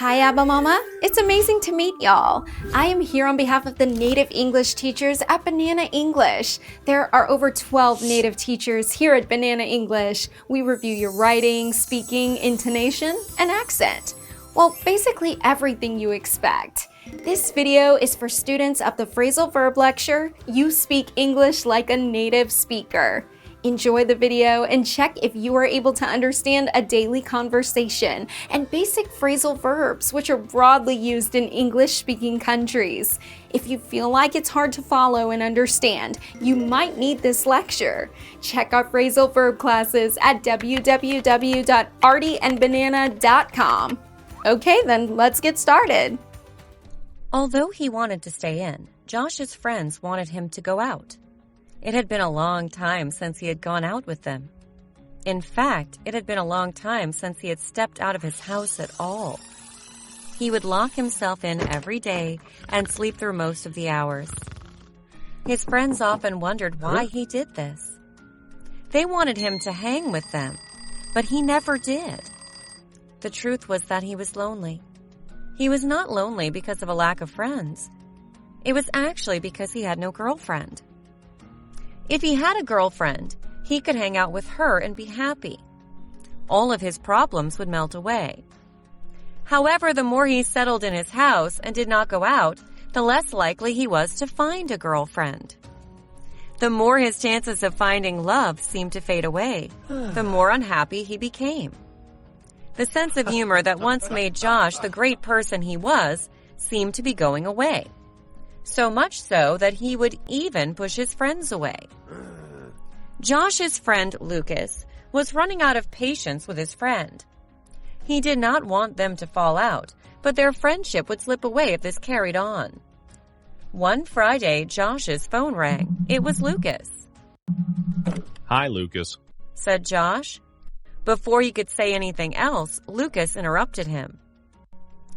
Hi, Abba Mama. It's amazing to meet y'all. I am here on behalf of the native English teachers at Banana English. There are over 12 native teachers here at Banana English. We review your writing, speaking, intonation, and accent. Well, basically everything you expect. This video is for students of the phrasal verb lecture, You Speak English Like a Native Speaker. Enjoy the video and check if you are able to understand a daily conversation and basic phrasal verbs, which are broadly used in English-speaking countries. If you feel like it's hard to follow and understand, you might need this lecture. Check our phrasal verb classes at www.artieandbanana.com. Okay, then let's get started. Although he wanted to stay in, Josh's friends wanted him to go out. It had been a long time since he had gone out with them. In fact, it had been a long time since he had stepped out of his house at all. He would lock himself in every day and sleep through most of the hours. His friends often wondered why he did this. They wanted him to hang with them, but he never did. The truth was that he was lonely. He was not lonely because of a lack of friends. It was actually because he had no girlfriend. If he had a girlfriend, he could hang out with her and be happy. All of his problems would melt away. However, the more he settled in his house and did not go out, the less likely he was to find a girlfriend. The more his chances of finding love seemed to fade away, the more unhappy he became. The sense of humor that once made Josh the great person he was seemed to be going away. So much so that he would even push his friends away. Josh's friend Lucas was running out of patience with his friend. He did not want them to fall out, but their friendship would slip away if this carried on. One Friday, Josh's phone rang. It was Lucas. Hi, Lucas, said Josh. Before he could say anything else, Lucas interrupted him.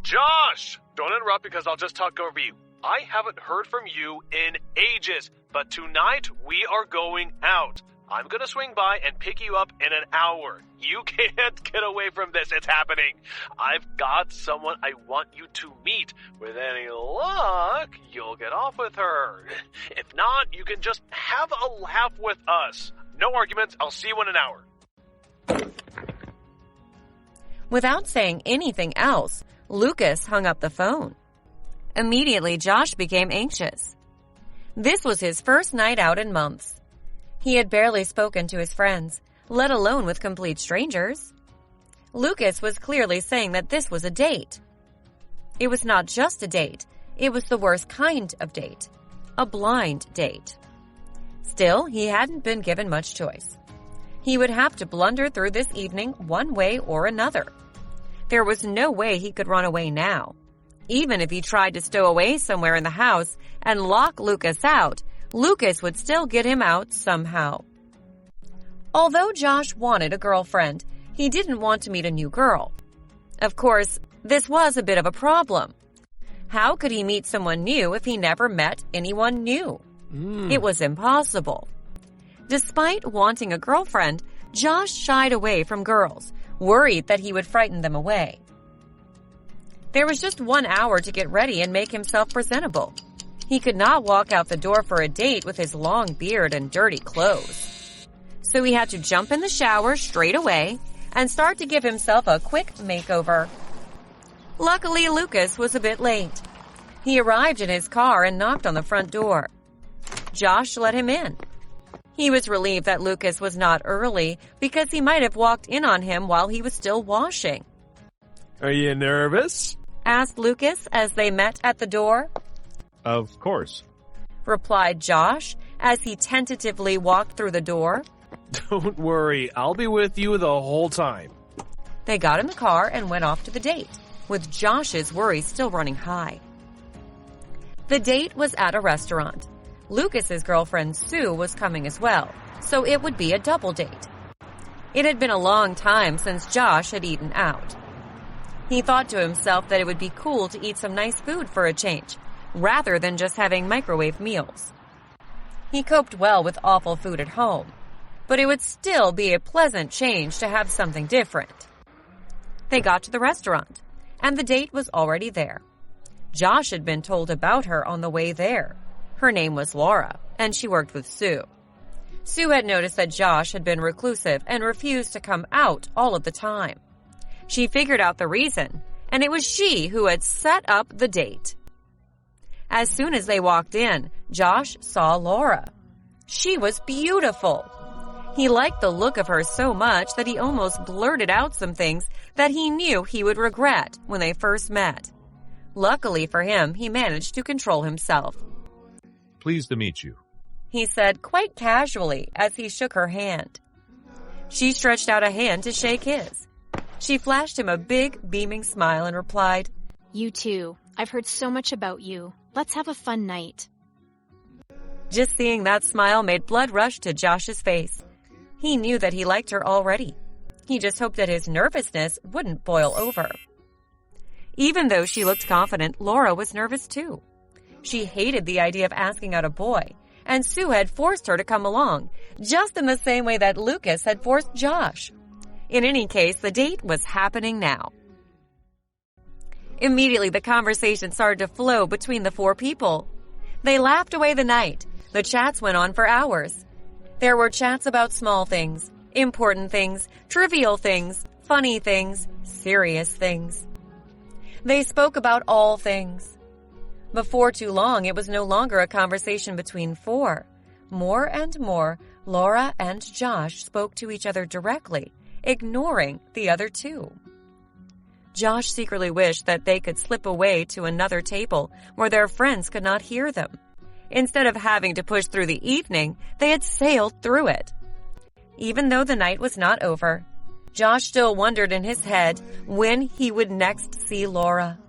Josh! Don't interrupt because I'll just talk over you. I haven't heard from you in ages, but tonight we are going out. I'm gonna swing by and pick you up in an hour. You can't get away from this. It's happening. I've got someone I want you to meet. With any luck, you'll get off with her. If not, you can just have a laugh with us. No arguments. I'll see you in an hour. Without saying anything else, Lucas hung up the phone. Immediately, Josh became anxious. This was his first night out in months. He had barely spoken to his friends, let alone with complete strangers. Lucas was clearly saying that this was a date. It was not just a date, it was the worst kind of date, a blind date. Still, he hadn't been given much choice. He would have to blunder through this evening one way or another. There was no way he could run away now. Even if he tried to stow away somewhere in the house and lock Lucas out, Lucas would still get him out somehow. Although Josh wanted a girlfriend, he didn't want to meet a new girl. Of course, this was a bit of a problem. How could he meet someone new if he never met anyone new? It was impossible. Despite wanting a girlfriend, Josh shied away from girls, worried that he would frighten them away. There was just 1 hour to get ready and make himself presentable. He could not walk out the door for a date with his long beard and dirty clothes. So he had to jump in the shower straight away and start to give himself a quick makeover. Luckily, Lucas was a bit late. He arrived in his car and knocked on the front door. Josh let him in. He was relieved that Lucas was not early because he might have walked in on him while he was still washing. Are you nervous? Asked Lucas as they met at the door. of course, replied Josh as he tentatively walked through the door. Don't worry, I'll be with you the whole time. They got in the car and went off to the date, with Josh's worries still running high. The date was at a restaurant. Lucas's girlfriend Sue was coming as well, so it would be a double date. It had been a long time since Josh had eaten out. He thought to himself that it would be cool to eat some nice food for a change, rather than just having microwave meals. He coped well with awful food at home, but it would still be a pleasant change to have something different. They got to the restaurant, and the date was already there. Josh had been told about her on the way there. Her name was Laura, and she worked with Sue. Sue had noticed that Josh had been reclusive and refused to come out all of the time. She figured out the reason, and it was she who had set up the date. As soon as they walked in, Josh saw Laura. She was beautiful. He liked the look of her so much that he almost blurted out some things that he knew he would regret when they first met. Luckily for him, he managed to control himself. Pleased to meet you. He said quite casually as he shook her hand. She stretched out a hand to shake his. She flashed him a big, beaming smile and replied, You too. I've heard so much about you. Let's have a fun night. Just seeing that smile made blood rush to Josh's face. He knew that he liked her already. He just hoped that his nervousness wouldn't boil over. Even though she looked confident, Laura was nervous too. She hated the idea of asking out a boy, and Sue had forced her to come along, just in the same way that Lucas had forced Josh. In any case, the date was happening now. Immediately, the conversation started to flow between the four people. They laughed away the night. The chats went on for hours. There were chats about small things, important things, trivial things, funny things, serious things. They spoke about all things. Before too long, it was no longer a conversation between four. More and more, Laura and Josh spoke to each other directly, ignoring the other two. Josh secretly wished that they could slip away to another table where their friends could not hear them. Instead of having to push through the evening, they had sailed through it. Even though the night was not over, Josh still wondered in his head when he would next see Laura.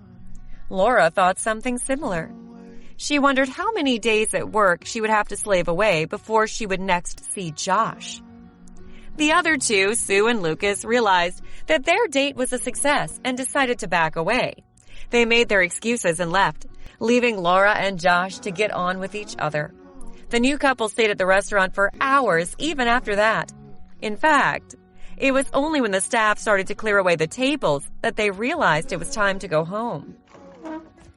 Laura thought something similar. She wondered how many days at work she would have to slave away before she would next see Josh. The other two, Sue and Lucas, realized that their date was a success and decided to back away. They made their excuses and left, leaving Laura and Josh to get on with each other. The new couple stayed at the restaurant for hours even after that. In fact, it was only when the staff started to clear away the tables that they realized it was time to go home.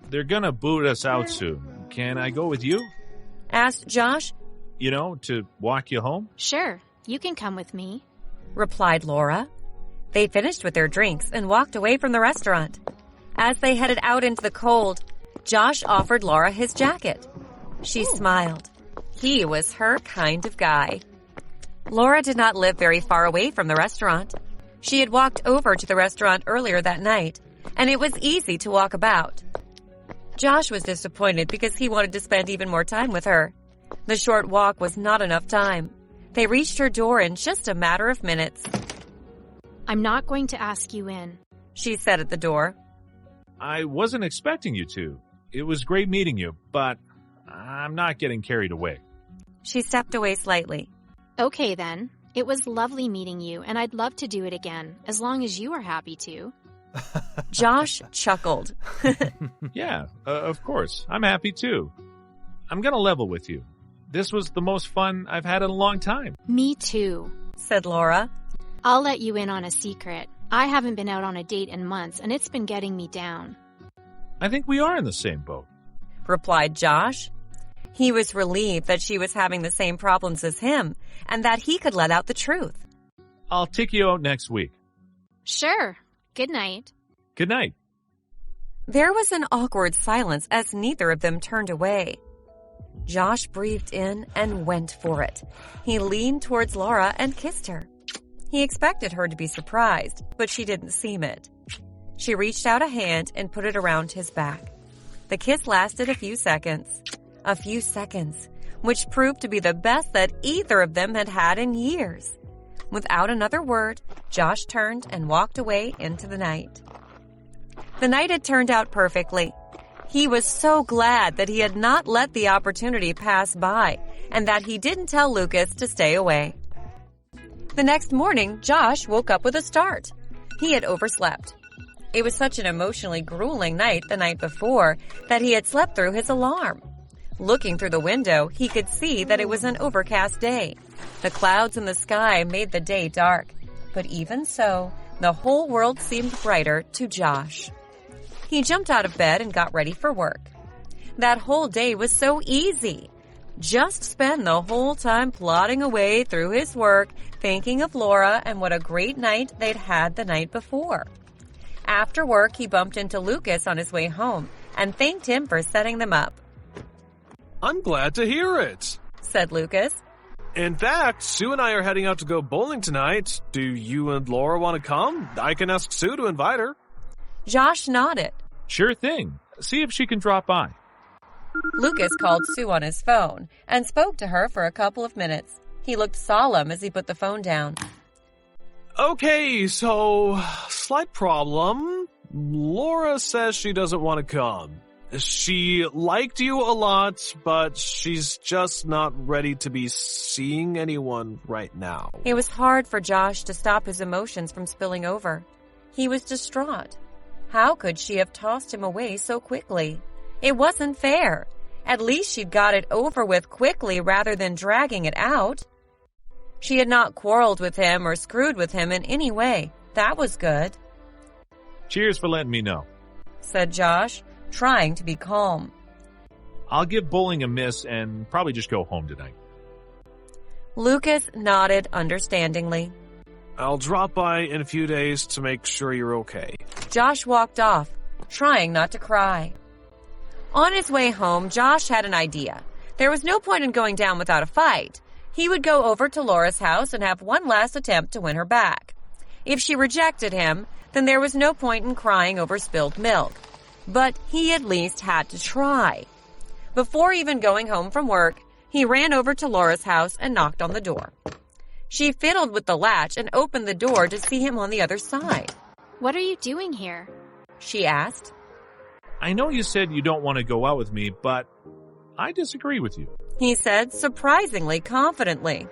They're gonna boot us out soon. Can I go with you? Asked Josh. To walk you home? Sure, you can come with me. Replied Laura. They finished with their drinks and walked away from the restaurant. As they headed out into the cold, Josh offered Laura his jacket. She smiled. He was her kind of guy. Laura did not live very far away from the restaurant. She had walked over to the restaurant earlier that night, and it was easy to walk about. Josh was disappointed because he wanted to spend even more time with her. The short walk was not enough time. They reached her door in just a matter of minutes. I'm not going to ask you in, she said at the door. I wasn't expecting you to. It was great meeting you, but I'm not getting carried away. She stepped away slightly. Okay then. It was lovely meeting you, and I'd love to do it again, as long as you are happy to. Josh chuckled. Yeah, of course. I'm happy too. I'm gonna level with you. This was the most fun I've had in a long time. Me too, said Laura. I'll let you in on a secret. I haven't been out on a date in months, and it's been getting me down. I think we are in the same boat, replied Josh. He was relieved that she was having the same problems as him and that he could let out the truth. I'll take you out next week. Sure. Good night. Good night. There was an awkward silence as neither of them turned away. Josh breathed in and went for it. He leaned towards Laura and kissed her. He expected her to be surprised, but she didn't seem it. She reached out a hand and put it around his back. The kiss lasted a few seconds, which proved to be the best that either of them had had in years. Without another word, Josh turned and walked away into the night. The night had turned out perfectly. He was so glad that he had not let the opportunity pass by and that he didn't tell Lucas to stay away. The next morning, Josh woke up with a start. He had overslept. It was such an emotionally grueling night the night before that he had slept through his alarm. Looking through the window, he could see that it was an overcast day. The clouds in the sky made the day dark, but even so, the whole world seemed brighter to Josh. He jumped out of bed and got ready for work. That whole day was so easy. Just spend the whole time plodding away through his work, thinking of Laura and what a great night they'd had the night before. After work, he bumped into Lucas on his way home and thanked him for setting them up. I'm glad to hear it. Said Lucas. In fact, Sue and I are heading out to go bowling tonight. Do you and Laura want to come? I can ask Sue to invite her. Josh nodded. Sure thing. See if she can drop by. Lucas called Sue on his phone and spoke to her for a couple of minutes. He looked solemn as he put the phone down. Okay, so, slight problem. Laura says she doesn't want to come. She liked you a lot, but she's just not ready to be seeing anyone right now. It was hard for Josh to stop his emotions from spilling over. He was distraught. How could she have tossed him away so quickly? It wasn't fair. At least she'd got it over with quickly rather than dragging it out. She had not quarreled with him or screwed with him in any way. That was good. Cheers for letting me know, said Josh, trying to be calm. I'll give bowling a miss and probably just go home tonight. Lucas nodded understandingly. I'll drop by in a few days to make sure you're okay. Josh walked off, trying not to cry. On his way home, Josh had an idea. There was no point in going down without a fight. He would go over to Laura's house and have one last attempt to win her back. If she rejected him, then there was no point in crying over spilled milk. But he at least had to try. Before even going home from work, he ran over to Laura's house and knocked on the door. She fiddled with the latch and opened the door to see him on the other side. What are you doing here? She asked. I know you said you don't want to go out with me, but I disagree with you, he said surprisingly confidently.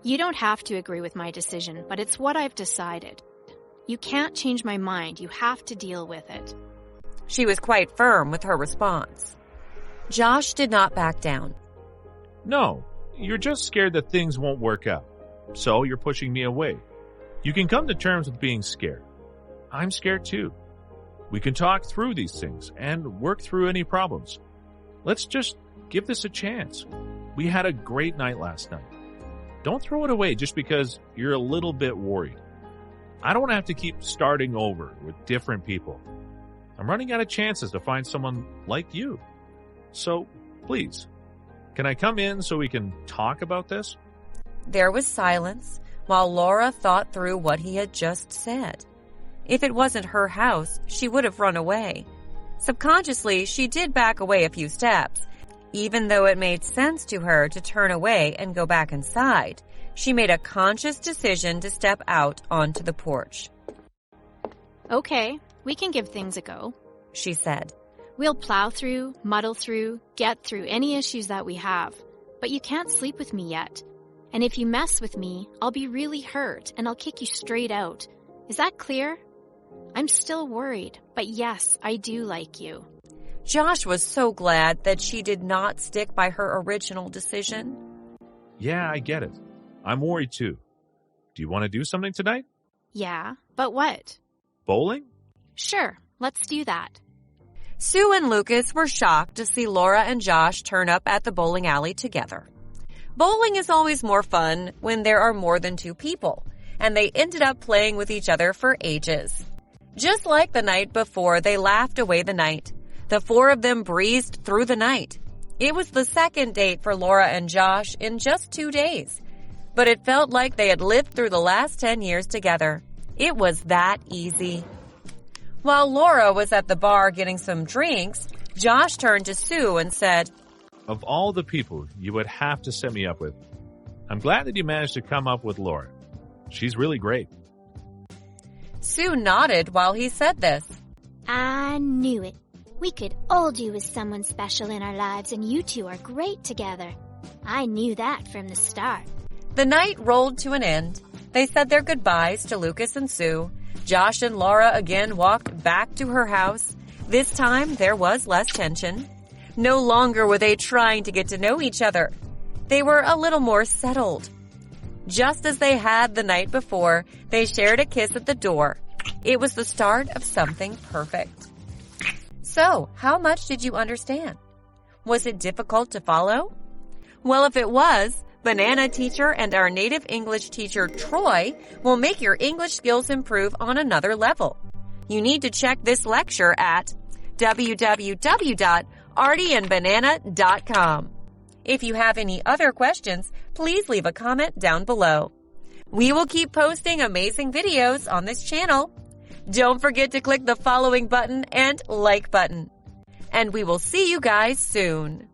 You don't have to agree with my decision, but it's what I've decided. You can't change my mind. You have to deal with it. She was quite firm with her response. Josh did not back down. No, you're just scared that things won't work out. So you're pushing me away. You can come to terms with being scared. I'm scared too. We can talk through these things and work through any problems. Let's just give this a chance. We had a great night last night. Don't throw it away just because you're a little bit worried. I don't want to have to keep starting over with different people. I'm running out of chances to find someone like you. So, please, can I come in so we can talk about this? There was silence while Laura thought through what he had just said. If it wasn't her house, she would have run away. Subconsciously, she did back away a few steps. Even though it made sense to her to turn away and go back inside, she made a conscious decision to step out onto the porch. Okay, we can give things a go, she said. We'll plow through, muddle through, get through any issues that we have. But you can't sleep with me yet. And if you mess with me, I'll be really hurt and I'll kick you straight out. Is that clear? I'm still worried, but yes, I do like you. Josh was so glad that she did not stick by her original decision. Yeah, I get it. I'm worried too. Do you want to do something tonight? Yeah, but what? Bowling? Sure, let's do that. Sue and Lucas were shocked to see Laura and Josh turn up at the bowling alley together. Bowling is always more fun when there are more than two people, and they ended up playing with each other for ages. Just like the night before, they laughed away the night. The four of them breezed through the night. It was the second date for Laura and Josh in just 2 days, but it felt like they had lived through the last 10 years together. It was that easy. While Laura was at the bar getting some drinks, Josh turned to Sue and said, Of all the people you would have to set me up with, I'm glad that you managed to come up with Laura. She's really great. Sue nodded while he said this. I knew it. We could all do with someone special in our lives, and you two are great together. I knew that from the start. The night rolled to an end. They said their goodbyes to Lucas and Sue. Josh and Laura again walked back to her house. This time, there was less tension. No longer were they trying to get to know each other. They were a little more settled. Just as they had the night before, they shared a kiss at the door. It was the start of something perfect. So, how much did you understand? Was it difficult to follow? Well, if it was, Banana Teacher and our native English teacher, Troy, will make your English skills improve on another level. You need to check this lecture at www.artieandbanana.com. If you have any other questions, please leave a comment down below. We will keep posting amazing videos on this channel. Don't forget to click the following button and like button. And we will see you guys soon.